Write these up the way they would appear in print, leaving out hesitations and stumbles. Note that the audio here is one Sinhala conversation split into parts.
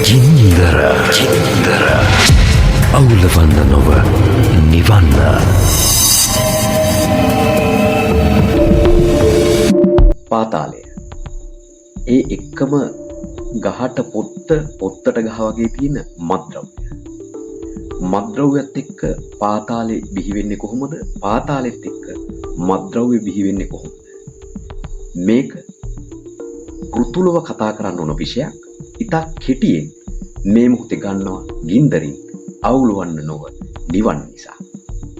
ගින්දර අවුලවන්න නොව නිවන්න. පාතාලය ඒ එක්කම ගහට පොත්තට ගහ වගේ තියෙන මත්ද්‍රව්‍ය. මත්ද්‍රව්‍යත් එක්ක පාතාලේ බිහි වෙන්නේ කොහොමද? පාතාලෙත් එක්ක මත්ද්‍රව්‍ය බිහි වෙන්නේ කොහොමද? මේක පෘතුලව කතා කරන්න ඕන විෂයක්. ඉතා කෙටියෙන් මේ මොහොතේ ගන්නවා ගින්දරින් අවුලවන්න නොව නිවන්න නිසා.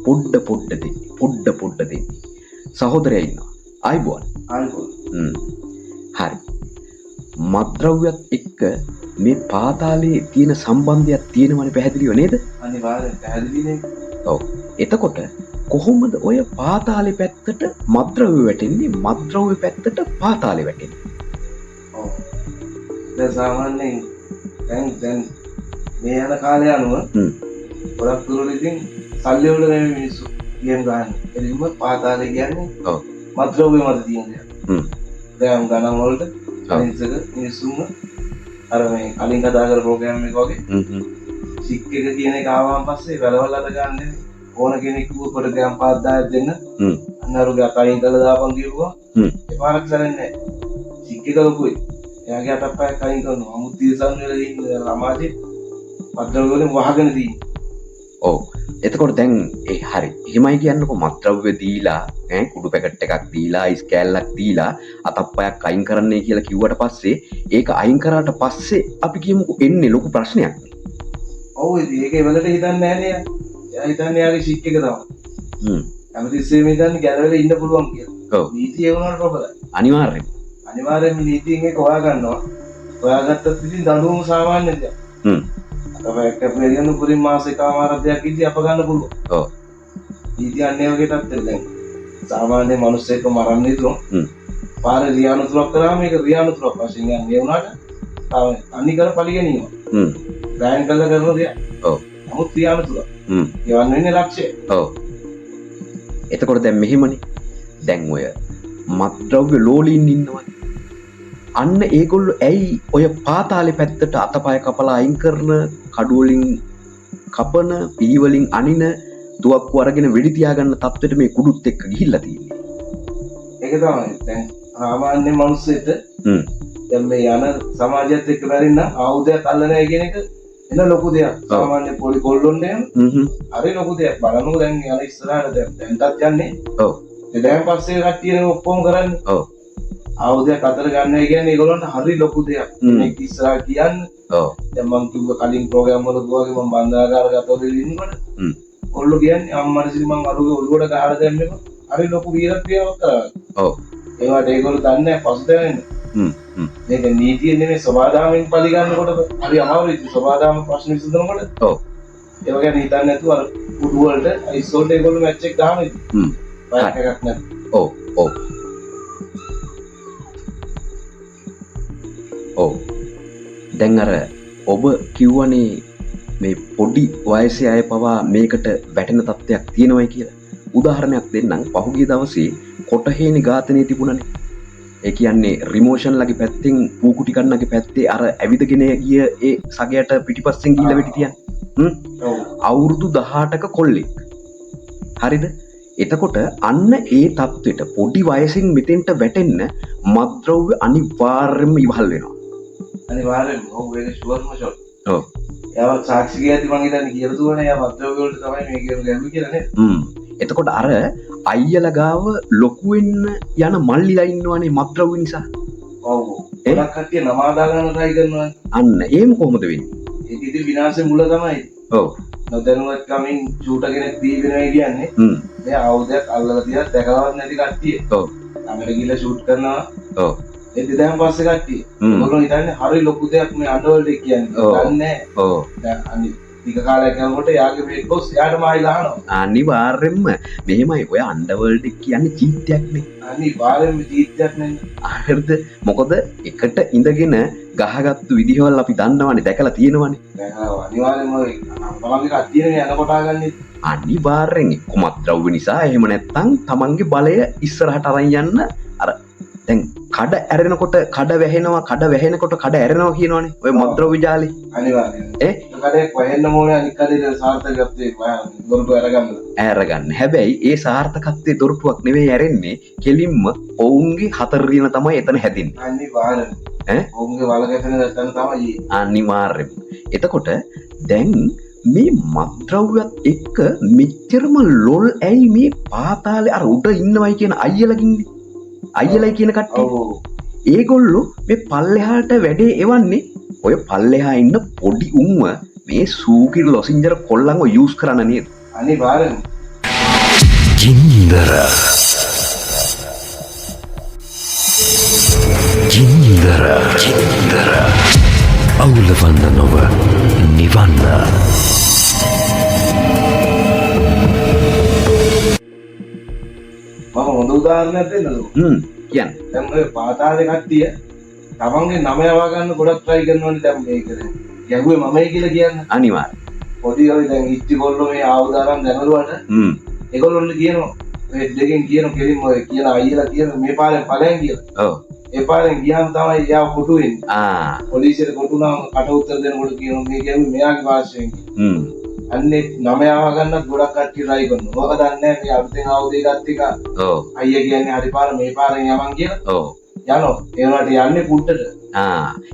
පොඩ්ඩ දෙන්නේ. සහෝදරයා ඉන්නවා. ආයිබෝන්. හරි. මත්ද්‍රව්‍යත් එක්ක මේ පාතාලේ තියෙන සම්බන්ධයක් තියෙනවනේ, පැහැදිලිව නේද? අනිවාර්යෙන් පැහැදිලිනේ. ඔව්. එතකොට කොහොමද ඔය පාතාලේ පැත්තට මත්ද්‍රව්‍ය වැටෙන්නේ, මත්ද්‍රව්‍ය පැත්තට පාතාලේ වැටෙන්නේ? ඔව්. දැන් සාමාන්‍යයෙන් දැන් මේ යන කාලය අනුව ගොඩක් දුරට ඉතින් සල්ලි වල නෙමෙයි මිනිස්සු ගේම් ගන්න. එදින්ම පාතාලේ කියන්නේ ඔව් මත්ද්‍රව්‍ය මත තියෙන දේ. දැන් ගණන් වලට අනිසක මිනිස්සුම අර මේ කලින් කතා කරපු ප්‍රෝග්‍රෑම් එක වගේ සික් එක කියන එක ආවම පස්සේ වැලවල් අද ගන්න ඕන කෙනෙක් කොට ග්‍රෑම් 5000ක් දෙන්න අන්න අරුගේ අතයින් කළා දාපන් කිව්වා එපාරක් සරන්නේ නැහැ. සික් එක ලොකුයි. එයාගේ අතප්පයක් අයින් කරනවා. අමුත් දිරසන් වල ඉන්නේ ළමාදී මත්ද්‍රව්‍ය වලින් වහගෙන තියෙන්නේ. ඔව්. එතකොට දැන් ඒ හරි. එහෙමයි කියන්නකො මත්ද්‍රව්‍ය දීලා කුඩු පැකට් එකක් දීලා ඉස් කෑල්ලක් දීලා අතප්පයක් අයින් කරන්නයි කියලා කිව්වට පස්සේ ඒක අයින් කරාට පස්සේ අපි කියමුකෝ එන්නේ ලොකු ප්‍රශ්නයක්. ඔව් ඉතින් ඒකේ වලට හිතන්නේ නැහැ නේ. එයා හිතන්නේ යාගේ සික් එක තමයි. හැමතිස්සෙම හිතන්නේ ගැලවෙලා ඉන්න පුළුවන් කියලා. ඔව්. නීතිය වුණාට ප්‍රබලයි. අනිවාර්යෙන්ම නීතියෙන් ඒක හොයා ගන්නවා. හොයාගත්තත් ඉතින් දඬුවම සාමාන්‍ය දෙයක්. තමයි කැපෙරියන් උපරිම මාස එකමාරක් දෙයක් ඉඳි අප ගන්න පුළුවන්. ඔව්. නීති අන්නේ වගේ තත්ත්වෙ දැන් සාමාන්‍ය මිනිස්සෙක්ව මරන්න හිතුවොත් පාරේ රියානුතුරක් කරාම මේක රියානුතුරක් වශයෙන් යන්නේ වුණාට තව අනිකර පරිගැනීම. බෑන් කළා කරන දෙයක්. ඔව්. නමුත් රියානුතුරක්. යවන්න වෙන්නේ ලක්ෂය. ඔව්. එතකොට දැන් මෙහිමනේ. දැන් ඔය මත්ද්‍රව්‍ය ලෝලීන් ඉන්නවනේ. අන්න ඒගොල්ලෝ ඇයි ඔය පාතාලේ පැත්තට අතපය කපලා අයින් කරන, කඩු වලින් කපන, පිහි වලින් අනින, තුවක්කු අරගෙන වෙඩි තියාගන්න තත්ත්වෙට මේ කුඩුත් එක්ක ගිහිල්ලා තියෙන්නේ? ඒක තමයි. දැන් සාමාන්‍ය මිනිස්සෙට දැන් මේ යන සමාජයත් එක්ක බැරින්න ආයුධයක් අල්ල නැහැ කියන එක එන ලොකු දෙයක්. සාමාන්‍ය පොඩි කොල්ලොන්ට යන හරි ලොකු දෙයක්. බලන්නකො දැන් යන ඉස්සරහට දැන්ටත් යන්නේ. ඔව්. දැන් පස්සේ කට්ටියනේ ඔක්කොම කරන්නේ. ඔව්. ආයුධයක් අතර ගන්නයි කියන්නේ ඒගොල්ලන්ට හරි ලොකු දෙයක්. මේක ඉස්සරහ කියන්නේ. ඔව්. දැන් මම කිව්ව කලින් ප්‍රෝග්‍රෑම් වල දුවගේ මම බන්ධනාගාරගතව ඉන්නකොට ඔල්ලෝ කියන්නේ අම්මරසිරි මං අරුගේ ඔළුවට ගහලා දැම්මේක හරි ලොකු වීරක්‍රියාවක් කරා. ඔව්. ඒවට ඒගොල්ලෝ දන්නේ නැහැ පසුතැවෙන්නේ. මේක නීතිය නෙමෙයි සබාදාමෙන් පලි ගන්නකොට හරි අමාරුයි. සබාදාම ප්‍රශ්න විසඳනකොට ඔව්. ඒව ගැන හිතන්නේ නැතුව අර කුඩු වලට අයිසෝල්ට ඒගොල්ලෝ මැච් එක දාන ඉතින්. බයික් එකක් නැත්. ඔව්. ඔව්. ඔව්. දැන් අර ඔබ කිව්වනේ මේ පොඩි වයසේ අය පවා මේකට වැටෙන තත්ත්වයක් තියෙනවයි කියලා. උදාහරණයක් දෙන්නම්. පහුගිය දවසේ කොටහේනි ඝාතනය තිබුණනේ. ඒ කියන්නේ රිමෝෂන්ලගේ පැත්තෙන් පූකුටි කන්නගේ පැත්තේ අර ඇවිදගෙන ගිය ඒ සගයට පිටිපස්සෙන් ගිහිල්ලා වෙටි තියන්නේ. අවුරුදු 18ක කොල්ලෙක්. හරිද? එතකොට අන්න ඒ තත්ත්වෙට පොඩි වයසින් මෙතෙන්ට වැටෙන්න මත්ද්‍රව්‍ය අනිවාර්යයෙන්ම ඉවහල් වෙනවා. අනිවාර්යයෙන්ම. ඔව් ඒක ෂුවර්ම ෂොට්. ඔව්. එයාව සාක්ෂි ගියදී මං හිතන්නේ කියලා දුවනේ එයා මත්ද්‍රව්‍ය වලට තමයි මේ කියන ගැඹුරු කියලා නේද? එතකොට අර අයියලා ගාව ලොකු වෙන්න යන මල්ලිලා ඉන්නවනේ මත්ද්‍රව්‍ය නිසා. ඔව්. ඒලා කට්ටිය නමාදා ගන්න try කරනවා. අන්න ඒම කොහොමද වෙන්නේ? ඒක ඉතින් විනාශේ මුල තමයි. ඔව්. නොදැනුවත් කමින් ෂූටර් කෙනෙක් දී වෙනවා කියන්නේ. මේ ආයුධයක් අල්ලලා තියලා දැකලවත් නැති කට්ටිය. ඔව්. ළඟට ගිහලා ෂූට් කරනවා. ඔව්. ඒ දෙදාන් පස්සේ කට්ටිය. මොකද හිතන්නේ හරි ලොකු දෙයක් මේ අන්ඩර්වර්ල්ඩ් එක කියන්නේ. දන්නේ. ඔව්. දැන් අනිත් ටික කාලයක් යනකොට යාගේ මේක බොස් යාට මායි ගහනවා. අනිවාර්යෙන්ම මෙහෙමයි. ඔය අන්ඩර්වර්ල්ඩ් එක කියන්නේ චීත්‍යයක්නේ. අනිවාර්යෙන්ම චීත්‍යයක් නේ. හරිද? මොකද එකට ඉඳගෙන ගහගත්තු විදිහවල් අපි දන්නවනේ, දැකලා තියෙනවනේ. අනිවාර්යෙන්ම තමන්ගේ කට්ටියනේ යන කොටා ගන්නෙ. අනිවාර්යෙන් කොමත් ද්‍රව්‍ය නිසා එහෙම නැත්නම් තමන්ගේ බලය ඉස්සරහට අරන් යන්න අර දැන් කඩ ඇරෙනකොට කඩ වැහෙනකොට කඩ ඇරෙනවා කියනවනේ ඔය මද්ද්‍රව්‍ය ජාලේ. අනිවාර්යයෙන්. ඒ කඩේ කොහෙන්න ඕනේ අනික් කඩේ සාර්ථකත්වයේ දොරටු අරගන්න. හැබැයි ඒ සාර්ථකත්වයේ දොරටුවක් නෙවෙයි ඇරෙන්නේ. කෙලින්ම ඔවුන්ගේ හතර රියන තමයි එතන හැදින්නේ. අනිවාර්යයෙන්. ඔවුන්ගේ වල ගැටෙන දැන් තමයි අනිවාර්යයෙන්. එතකොට දැන් මේ මත්ද්‍රව්‍යත් එක්ක මෙච්චරම ලොල් ඇයි මේ පාතාලේ අර උඩ ඉන්නවයි කියන අයියලකින්නේ? අයියලයි කියන කට්ටිය. ඒගොල්ලෝ මේ පල්ලෙහාට වැඩේ එවන්නේ ඔය පල්ලෙහා ඉන්න පොඩි උන්ව මේ සූකිරි ලොසින්ජර කොල්ලන්ව යූස් කරන්න නේද? අනිවාර්යෙන්. ගින්දර අවුලවන්න නොව නිවන්න. මම හොඳ උදාහරණයක් දෙන්නද? කියන්න. දැන් ඔය පාතාලේ කට්ටිය තමන්ගේ නම යවා ගන්න ගොඩක් try කරනවනේ දැන් මේක දැන්. ගැහුවේ මමයි කියලා කියන්නේ. අනිවාර්ය. පොඩි ඔය දැන් ඉස්ති කොල්ලෝ මේ ආවුදාරම් දැනලුවට ඒගොල්ලෝ කියනවා ඔය දෙකෙන් කියන කෙලින්ම ඔය කියන අයියලා කියන මේ පාරෙන් ඵලයන් කියලා. ඔව්. ඒ පාරෙන් ගියාම තමයි යාව කොටු වෙන්නේ. පොලිසියට කොටු නම් කට උත්තර දෙනකොට කියනවා මේ කියන්නේ මෙයාගේ භාෂාවෙන්. අන්නේ නම යවා ගන්නත් ගොඩක් කට්ටිය try කරනවා. මොකද දන්නේ මේ අලුතෙන් ආව දෙයක් ටික. ඔව්. අයියා කියන්නේ හරි පාර මේ පාරෙන් යමන් කියලා. ඔව්. යනවා. ඒ වුණාට යන්නේ පුට්ටට.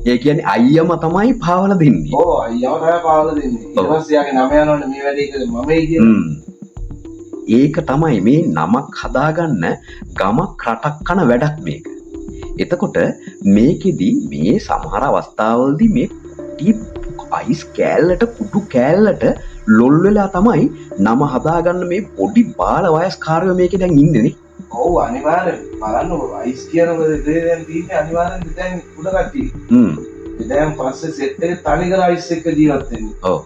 ඒ කියන්නේ අයියම තමයි පාවල දෙන්නේ. ඔව් අයියම තමයි පාවල දෙන්නේ. ඊට පස්සේ යාගේ නම යනවනේ මේ වැඩේ කියලා මමයි කියන්නේ. ඒක තමයි මේ නමක් හදාගන්න ගමක් රටක් කන වැඩක් මේක. එතකොට මේකෙදි මේ සමහර අවස්ථාවලදී මේ අයිස් කෑල්ලට කුඩු කෑල්ලට ලොල් වෙලා තමයි නම හදාගන්න මේ පොඩි බාල වයස්කාරයෝ මේකේ දැන් ඉන්නේ නේ. ඔව් අනිවාර්යෙන් බලන්නකො අයිස් කියන දේ දැන් තියෙන්නේ අනිවාර්යෙන් දැන් උඩ කට්ටිය. දැන් පස්සේ සෙට් එකේ තනිකර අයිස් එක්ක ජීවත් වෙන්නේ. ඔව්.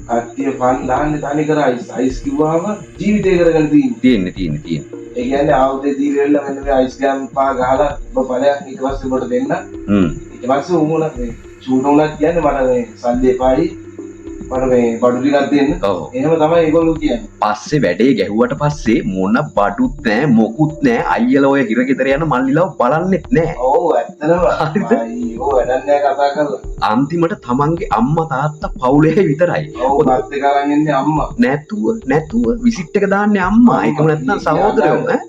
කට්ටිය ෆන් දාන්නේ තනිකර අයිස් කිව්වම ජීවිතේ කරගෙන තියෙන්නේ. ඒ කියන්නේ ආයුධය දීලා මෙන්න මේ අයිස් ගෑම් පහ ගහලා ඔබ ඵලයක් ඊට පස්සේ ඔබට දෙන්න. ඊට පස්සේ උමුණ මේ ෂූට් උනක් කියන්නේ මට මේ සල්ලි එපායි. මට මේ බඩු ටිකක් දෙන්න. එහෙම තමයි ඒගොල්ලෝ කියන්නේ. පස්සේ වැඩේ ගැහුවට පස්සේ මොන බඩුත් නැහැ මොකුත් නැහැ අයියලා ඔය හිරගෙදර යන මල්ලිලව බලන්නෙත් නැහැ. ඔව් ඇත්තටම. අයියෝ වැඩක් නැහැ කතා කරලා. අන්තිමට තමන්ගේ අම්මා තාත්තා පවුලේ විතරයි. ඔව් බත් එක අරන් ඉන්නේ අම්මා. නැතුව විසිට් එක දාන්නේ අම්මා. ඒකම නැත්නම් සහෝදරයෝ ඈ.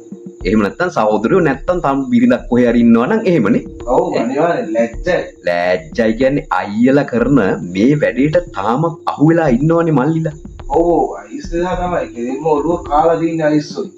එහෙම නැත්නම් සහෝදරයෝ නැත්නම් තම බිරිඳක් කොහේ හරි ඉන්නවා නම් එහෙමනේ. ඔව් අනිවාර්යෙන් ලැජ්ජයි කියන්නේ අයියලා කරන මේ වැඩේට තාම අහු වෙලා ඉන්නවනේ මල්ලිලා. ඔව් අයිස් දෙලා තමයි කෙලින්ම ඔළුව කාලා තින්නේ අයිස්සොයි.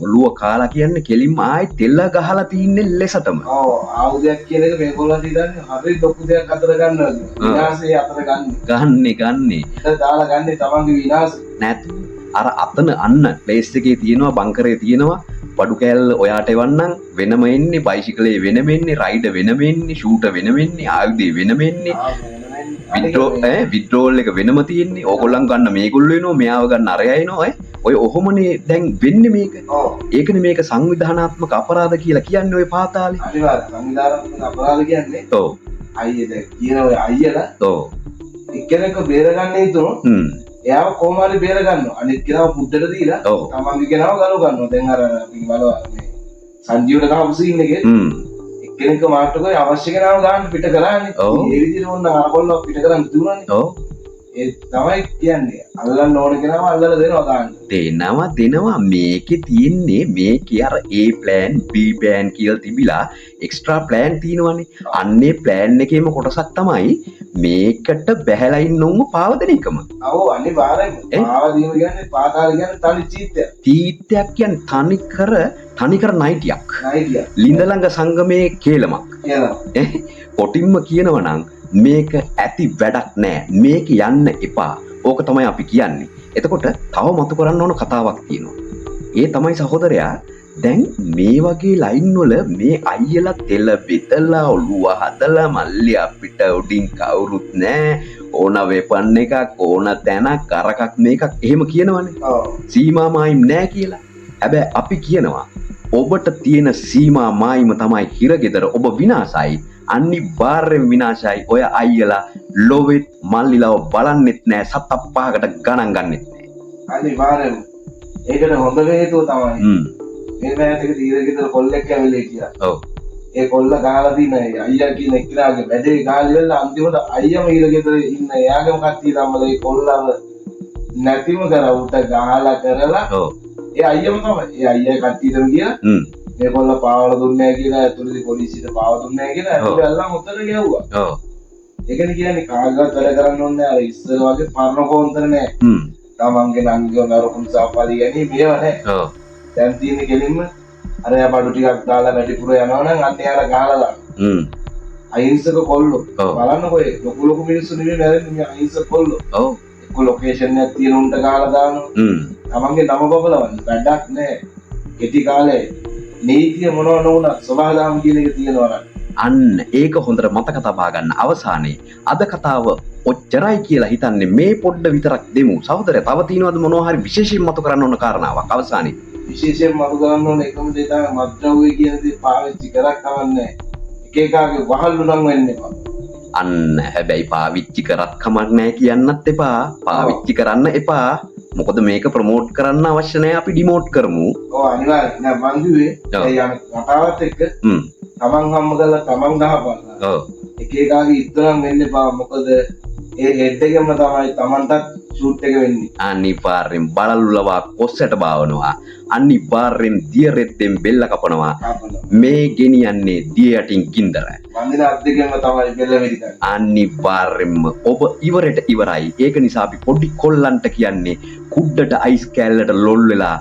ඔළුව කාලා කියන්නේ කෙලින්ම ආයි තෙල්ල ගහලා තින්නේ ලෙසටම. ඔව් ආයුධයක් කියන එක මේගොල්ලන්ට ඉතින් හරි ලොකු දෙයක් අතර ගන්නවා. විනාශය අතර ගන්නෙ. දාලා ගන්නේ තමන්ගේ විනාශය. නැතු අර අතන අන්න ප්ලේස් එකේ තියෙනවා බංකරේ තියෙනවා බඩු කෑල්ල ඔයාට එවන්නම් වෙනම එන්නේ බයිසිකලේ වෙනම එන්නේ රයිඩර් වෙනම එන්නේ ෂූටර් වෙනම එන්නේ ආයුධය වෙනම එන්නේ විඩ්‍රෝල් එක වෙනම තියෙන්නේ ඕගොල්ලන් ගන්න මේගොල්ලෝ එනවා මෙයාව ගන්න අරයා එනවා ඔය ඔහොමනේ දැන් වෙන්නේ මේක. ඒකනේ මේක සංවිධානාත්මක අපරාධ කියලා කියන්නේ ඔය පාතාලේ. අනිවාර්යයෙන් සංවිධානාත්මක අපරාධ කියන්නේ. ඔව්. අයියද කියන ඔය අයියලා. ඔව්. එක්කෙනෙක්ව බේරගන්න හිතුනොත් එයාව කොහොම හරි බේර ගන්නවා. අනිත් කෙනාව පුඩට දීලා තමන්ගේ කෙනාව ගලව ගන්නවා. දැන් අර අපි බලවා මේ සංජීවන ගහපු සීන් එකේ එක්කෙනෙක්ව මාර්ට් කරේ අවශ්‍ය කෙනාව ගන්න පිට කරානේ. ඒ විදිහට ඕන අරකොල්ලෝ පිට කරන් දුන්නානේ. ඔව්. ඒ තමයි කියන්නේ. අල්ලන්න ඕන කෙනාව අල්ලලා දෙනවා ගන්න. දෙනවා මේකේ තියෙන්නේ මේකේ අර A plan B plan කියලා තිබිලා එක්ස්ට්‍රා ප්ලෑන් තියෙනවනේ. අන්නේ ප්ලෑන් එකේම කොටසක් තමයි මේකට බැහැලා ඉන්නවම පාව දෙන එකම. ඔව් අනිවාර්යයෙන්ම. පාව දීම කියන්නේ පාතාල කියන්නේ තනි චීත්තයක්. චීත්තයක් කියන්නේ තනිකර නයිටියක්. ලිඳ ළඟ සංගමේ කේලමක්. කොටින්ම කියනවා නම් මේක ඇති වැඩක් නෑ. මේක යන්න එපා. ඕක තමයි අපි කියන්නේ. එතකොට තව මතු කරන්න ඕන කතාවක් තියෙනවා. ඒ තමයි සහෝදරයා දැන් මේ වගේ ලයින් වල මේ අයියලා තෙල බෙදලා ඔළුව හදලා මල්ලි අපිට උඩින් කවුරුත් නෑ ඕන වෙපන් එකක් ඕන තැනක් කරකක් මේකක් එහෙම කියනවනේ. සීමා මායිම් නෑ කියලා. හැබැයි අපි කියනවා ඔබට තියෙන සීමා මායිම තමයි හිරගෙදර ඔබ විනාශයි. අනිවාර්යෙන් විනාශයි. ඔය අයියලා ලොවෙත් මල්ලිලව බලන්නෙත් නෑ සත පහකට ගණන් ගන්නෙත් නෑ. අනිවාර්යෙන්. ඒකට හොඳ හේතුව තමයි මේ මෑතක දීරගෙදර කොල්ලෙක් ඇවිල්ලා කියලා. ඔව්. ඒ කොල්ල ගහලා තියෙන අයියා කියන එක්කෙනාගේ වැඩේ ගහලා ඉවරලා අන්තිමට අයියාම ඊළ ගෙදර ඉන්න එයාගේම කට්ටිය තමයි ඒ කොල්ලව නැතිම කරා උට ගහලා කරලා ඔව් ඒ අයියාම තමයි ඒ අයියා කට්ටියටම ගියා මේ කොල්ල පාවල දුන්නේ නැහැ කියලා ඇතුළේ පොලිසියට පාව දුන්නේ නැහැ කියලා ඇතුළේ අල්ලන් උත්තර ගෙව්වා. ඔව් ඒකනේ කියන්නේ කාගවත් වැඩ කරන්න ඕනේ නැහැ. අර ඉස්සර වගේ පරණ කොන්තර නැහැ. තමන්ගේ නංගියෝ නරකුන් සාපාලි ගැනීම මේව නැහැ. ඔව් දැන් තියෙන්නේ කෙලින්ම අර යා බඩු ටිකක් දාලා වැඩිපුර යනවා නම් අන්න යාලා ගහලා දාන්න. අහිංසක කොල්ලෝ. බලන්නකෝ ඒ ලොකු මිනිස්සු නෙමෙයි නැරෙන්නේ මේ අහිංසක කොල්ලෝ. ඔව් එක්ක ලොකේෂන් එකක් තියෙන උන්ට ගහලා දානවා. තමන්ගේ නම බබලවන්න වැඩක් නැහැ. කෙටි කාලේ නීතිය මොනවා නොවුණත් සබහාදාම කියන එක තියෙනවා නම් අන්න ඒක හොඳට මතක තබා ගන්න. අවසානයේ අද කතාව ඔච්චරයි කියලා හිතන්නේ මේ පොඩ්ඩ විතරක් දෙමු. සහෝදරය තව තියෙනවද මොනවා හරි විශේෂයෙන් මතු කරන්න ඕන කාරණාවක් අවසානයේ? විශේෂයෙන් මතු කරන්න ඕන එකම දේ තමයි මත්ද්‍රව්‍ය කියන දේ පාවිච්චි කරක් කවන්නේ. එක එකාගේ වහල්ලු නම් වෙන්න එපා. අන්න හැබැයි පාවිච්චි කරත් කමක් නැහැ කියන්නත් එපා. පාවිච්චි කරන්න එපා. මොකද මේක ප්‍රමෝට් කරන්න අවශ්‍ය නැහැ අපි ඩිමෝට් කරමු. ඔව් අනිවාර්යයෙන්. නෑ මං කිව්වේ ඒ යන කතාවත් එක්ක තමන් හම්බ කරලා තමන් ගහපල්ලා. ඔව්. එක එකාගේ ඉදරම් වෙන්න එපා. මොකද ඒ හෙඩ් එකෙන්ම තමයි තමන්ටත් ෂූට් එක වෙන්නේ. අනිවාර්යෙන් බලලුලවා කොස්සට බාවනවා. අනිවාර්යෙන් දිය රෙද්දෙන් බෙල්ල කපනවා. මේ ගෙනියන්නේ දිය යටින් ගින්දර. වන්දින අත් දෙකෙන්ම තමයි බෙල්ල වෙදිකන්නේ. අනිවාර්යෙන්ම ඔබ ඉවරට ඉවරයි. ඒක නිසා අපි පොඩි කොල්ලන්ට කියන්නේ කුඩට අයිස් කෑල්ලට ලොල් වෙලා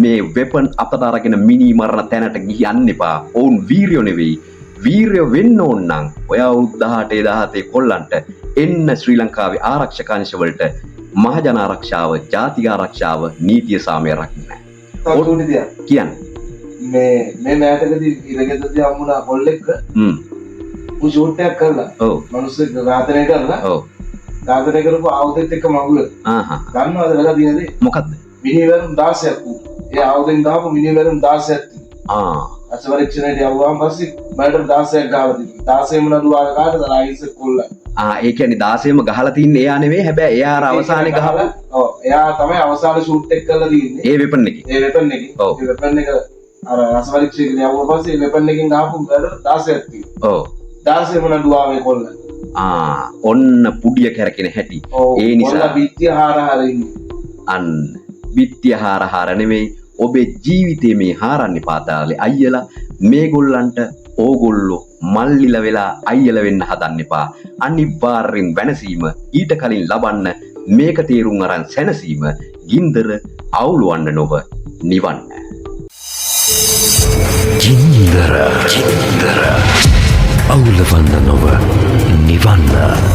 මේ වෙපන් අතට අරගෙන මිනි මරණ තැනට ගියන්න එපා. ඔවුන් වීරයෝ නෙවෙයි. වීරයෝ වෙන්න ඕන නම් ඔයා 18 17 කොල්ලන්ට එන්න ශ්‍රී ලංකාවේ ආරක්ෂක අංශවලට මහජන ආරක්ෂාව, ජාතික ආරක්ෂාව, නීතිය සාමය රකින්න. තවුරුනි දියා කියන්නේ මේ මෑතකදී ඉරගෙදරදී හම්බුණා කොල්ලෙක් උ ෂූට් එකක් කරලා ඔව් මිනිස්සු ඝාතනය කරලා ඔව් ඝාතනය කරපු ආයුධෙත් එක්ක මගුල ගන්නවද වෙලා තියෙනදී මොකද්ද මිනිවරුන් 16ක් වූ ඒ ආයුධෙන් දාපු මිනිවරුන් 16ක් අසවරීක්ෂණයට යවුවාම පස්සේ මඩර 16ක් ගහලා තිබුණා 16ම නඩුවාල කාටද අයිස කොල්ල ඒ කියන්නේ 16ම ගහලා තින්නේ එයා නෙවෙයි හැබැයි එයා අර අවසානයේ ගහපු ඔව් එයා තමයි අවසාන ෂූට් එක කරලා තින්නේ ඒ වෙපන් එකේ ඒ වෙපන් එක අර අසවරීක්ෂණයට යවුවා පස්සේ වෙපන් එකෙන් ගහපු මඩර 16ක් තිබුණා ඔව් 16ම නඩුවාවේ කොල්ල ඔන්න පුඩිය කැරකෙන හැටි ඒ නිසා බිත්තිය හාරහාර ඉන්නේ අන්න බිත්තිය හාරහාර නෙවෙයි ඔබේ ජීවිතේ මේ හාරන්නේ පාතාලේ අයියලා මේගොල්ලන්ට ඕගොල්ලෝ මල්ලිලා වෙලා අයියලා වෙන්න හදන්න එපා අනිවාර්යෙන් වෙනසීම ඊට කලින් ලබන්න මේක තේරුම් අරන් සැනසීම ගින්දර අවුලවන්න නොව නිවන්න ගින්දර අවුලවන්න නොව නිවන්න